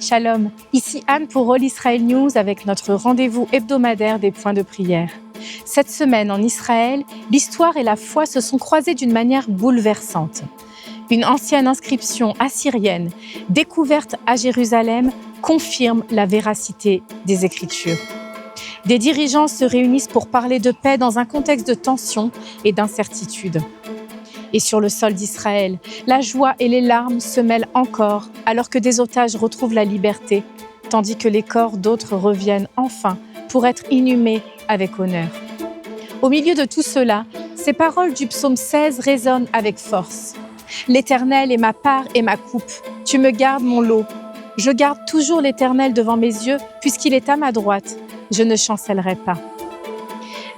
Shalom, ici Anne pour All Israel News avec notre rendez-vous hebdomadaire des points de prière. Cette semaine en Israël, l'histoire et la foi se sont croisées d'une manière bouleversante. Une ancienne inscription assyrienne, découverte à Jérusalem, confirme la véracité des Écritures. Des dirigeants se réunissent pour parler de paix dans un contexte de tension et d'incertitude. Et sur le sol d'Israël, la joie et les larmes se mêlent encore alors que des otages retrouvent la liberté, tandis que les corps d'autres reviennent enfin pour être inhumés avec honneur. Au milieu de tout cela, ces paroles du psaume 16 résonnent avec force. « L'Éternel est ma part et ma coupe, tu me gardes mon lot. Je garde toujours l'Éternel devant mes yeux, puisqu'il est à ma droite, je ne chancellerai pas. »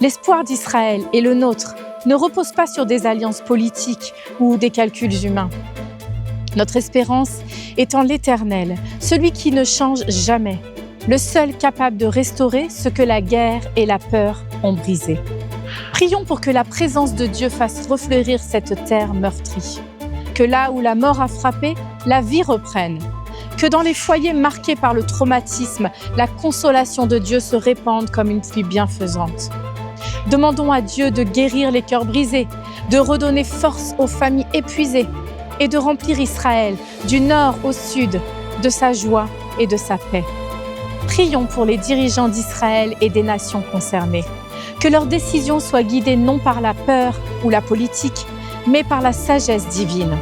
L'espoir d'Israël est le nôtre, ne repose pas sur des alliances politiques ou des calculs humains. Notre espérance est en l'Éternel, celui qui ne change jamais, le seul capable de restaurer ce que la guerre et la peur ont brisé. Prions pour que la présence de Dieu fasse refleurir cette terre meurtrie, que là où la mort a frappé, la vie reprenne, que dans les foyers marqués par le traumatisme, la consolation de Dieu se répande comme une pluie bienfaisante. Demandons à Dieu de guérir les cœurs brisés, de redonner force aux familles épuisées et de remplir Israël du nord au sud de sa joie et de sa paix. Prions pour les dirigeants d'Israël et des nations concernées, que leurs décisions soient guidées non par la peur ou la politique, mais par la sagesse divine.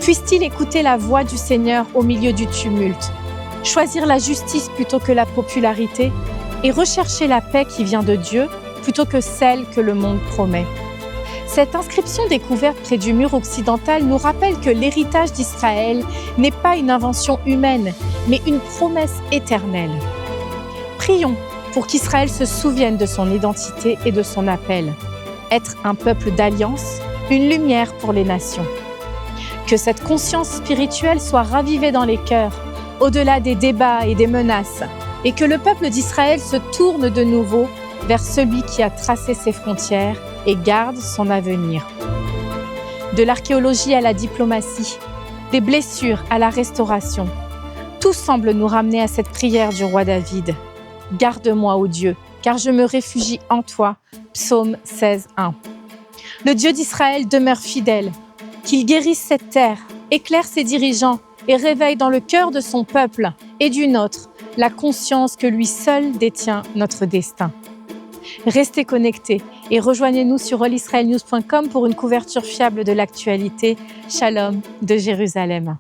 Puisse-t-il écouter la voix du Seigneur au milieu du tumulte, choisir la justice plutôt que la popularité et rechercher la paix qui vient de Dieu plutôt que celle que le monde promet. Cette inscription découverte près du mur occidental nous rappelle que l'héritage d'Israël n'est pas une invention humaine, mais une promesse éternelle. Prions pour qu'Israël se souvienne de son identité et de son appel, être un peuple d'alliance, une lumière pour les nations. Que cette conscience spirituelle soit ravivée dans les cœurs, au-delà des débats et des menaces, et que le peuple d'Israël se tourne de nouveau vers celui qui a tracé ses frontières et garde son avenir. De l'archéologie à la diplomatie, des blessures à la restauration, tout semble nous ramener à cette prière du roi David. « Garde-moi, ô Dieu, car je me réfugie en toi » Psaume 16:1. Le Dieu d'Israël demeure fidèle, qu'il guérisse cette terre, éclaire ses dirigeants et réveille dans le cœur de son peuple et du nôtre la conscience que lui seul détient notre destin. Restez connectés et rejoignez-nous sur allisraelnews.com pour une couverture fiable de l'actualité. Shalom de Jérusalem.